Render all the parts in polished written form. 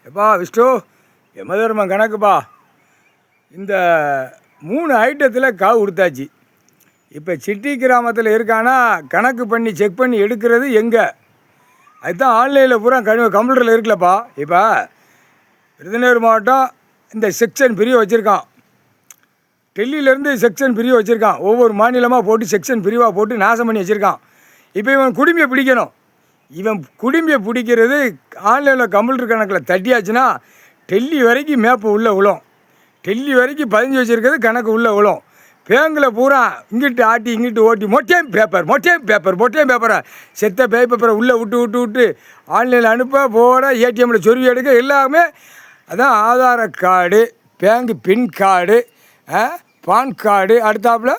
எப்பா விஷ்ணு யமதர்மம் கணக்குப்பா. இந்த 3 ஐட்டத்தில் காவு கொடுத்தாச்சு. இப்போ சிட்டி கிராமத்தில் இருக்கானா கணக்கு பண்ணி செக் பண்ணி எடுக்கிறது எங்கே? அதுதான் ஆன்லைனில் பூரா கம்ப்யூட்டரில் இருக்குல்லப்பா. இப்போ விருதுநகர் மாவட்டம் இந்த செக்ஷன் பிரிவு வச்சுருக்கான். டெல்லியிலேருந்து செக்ஷன் பிரிவு வச்சுருக்கான். ஒவ்வொரு மாநிலமாக போட்டு செக்ஷன் பிரிவாக போட்டு நாசம் பண்ணி வச்சுருக்கான். இப்போ இவன் குடும்பியை பிடிக்கணும். இவன் குடும்பியை பிடிக்கிறது ஆன்லைனில் கம்ப்யூட்டர் கணக்கில் தட்டியாச்சுன்னா டெல்லி வரைக்கும் மேப்பு உள்ளே விழும். டெல்லி வரைக்கும் பதிஞ்சு வச்சுருக்கிறது கணக்கு உள்ளே விழும். பேங்கில் பூரா இங்கிட்டு ஆட்டி இங்கிட்டு ஓட்டி மொட்டையும் பேப்பரை செத்த பேப்பரை உள்ளே விட்டு ஆன்லைனில் அனுப்ப போகிற ஏடிஎம்மில் சொருவி எடுக்க எல்லாமே. அதான் ஆதார கார்டு, பேங்க் பின் கார்டு, பான் கார்டு, அடுத்தாப்புல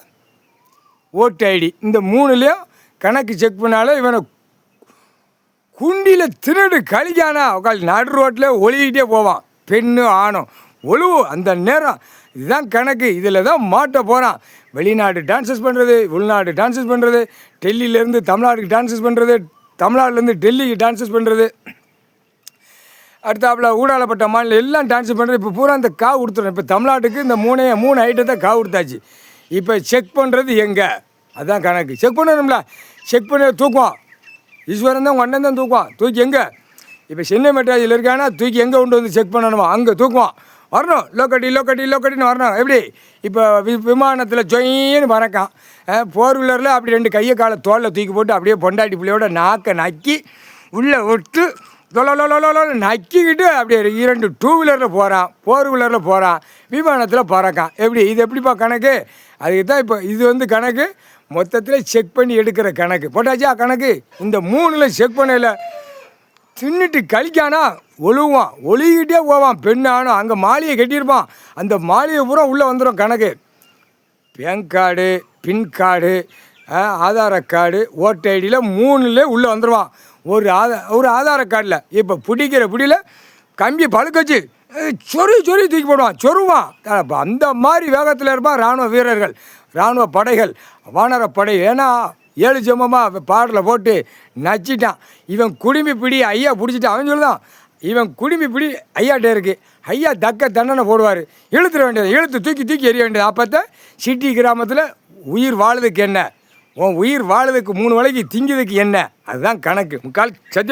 ஓட்டு ஐடி. இந்த 3லேயும் கணக்கு செக் பண்ணாலே இவனை குண்டியில் திருடு கழிக்கானா உட்காந்து நடு ரோட்டில் ஒழுகிட்டே போவான். பெண்ணு ஆணும் ஒழுவு அந்த நேரம். இதுதான் கணக்கு. இதில் தான் மாட்ட போகிறான். வெளிநாடு ட்ரான்ஸ்ஃபர் பண்ணுறது, உள்நாடு ட்ரான்ஸ்ஃபர் பண்ணுறது, டெல்லியிலேருந்து தமிழ்நாடுக்கு ட்ரான்ஸ்ஃபர் பண்ணுறது, தமிழ்நாடுலேருந்து டெல்லிக்கு ட்ரான்ஸ்ஃபர் பண்ணுறது, அடுத்தாப்புல ஊடாலப்பட்ட மாநிலம் எல்லாம் ட்ரான்ஸ்ஃபர் பண்ணுறது. இப்போ பூரா இந்த காவு கொடுத்துறோம். இப்போ தமிழ்நாட்டுக்கு இந்த 3 ஐட்டத்தை காவு கொடுத்தாச்சு. இப்போ செக் பண்ணுறது எங்கே? அதுதான் கணக்கு. செக் பண்ணணும்ல. செக் பண்ண தூக்குவான். ஈஸ்வரன் தான் உங்கள் அண்ணன் தான் தூக்குவான். தூக்கி எங்கே? இப்போ சென்னை மெட்ராஸில் இருக்கானா தூக்கி எங்கே கொண்டு வந்து செக் பண்ணணுமா அங்கே தூக்குவான். வரணும். லோக்கட்டின்னு வரணும். எப்படி இப்போ விமானத்தில் ஜொயின்னு பறக்கான். 4 வீலரில் அப்படி 2 கையை காலை தோளில் தூக்கி போட்டு அப்படியே பொண்டாட்டி பிள்ளையோட நாக்கை நக்கி உள்ளே விட்டு நக்கிக்கிட்டு அப்படியே 2 2 வீலரில் போகிறான், 4 வீலரில் போகிறான், விமானத்தில் பறக்கான். எப்படி இது எப்படிப்பா கணக்கு? அதுக்கு தான் இப்போ இது வந்து கணக்கு மொத்தத்தில் செக் பண்ணி எடுக்கிற கணக்கு போட்டாச்சா கணக்கு. இந்த 3ல் செக் பண்ணல தின்னுட்டு கழிக்கானா ஒழுவான், ஒழுகிட்டே போவான். பெண்ணானும் அங்கே மாளிகை கட்டியிருப்பான். அந்த மாளிகை பூரா உள்ளே வந்துடும் கணக்கு. பேங்க் கார்டு, பின் கார்டு, ஆதார கார்டு, ஓட்டு ஐடியில் 3ல் உள்ளே வந்துடுவான். ஒரு ஆதார கார்டில் இப்போ பிடிக்கிற பிடியில் கம்பி பழுக்கச்சு சொறி தூக்கி போடுவான், சொருவான். அந்த மாதிரி வேகத்தில் இருப்பான் இராணுவ வீரர்கள், இராணுவ படைகள், வானரப்படை. ஏன்னா 7 ஜென்மமாக பாடலில் போட்டு நச்சிட்டான். இவன் குடும்பி பிடி ஐயா பிடிச்சிட்டான். அவன் சொல்லுதான் இவன் குடும்பி பிடி ஐயாட்டே இருக்குது. ஐயா தக்க தண்டனை போடுவார். இழுத்துட வேண்டியது, இழுத்து தூக்கி எறிய வேண்டியது. அப்போ சிட்டி கிராமத்தில் உயிர் வாழுதுக்கு என்ன, உன் உயிர் வாழுதுக்கு 3 வேளைக்கு திங்குதுக்கு என்ன, அதுதான் கணக்கு. முக்கால் சத்தியம்.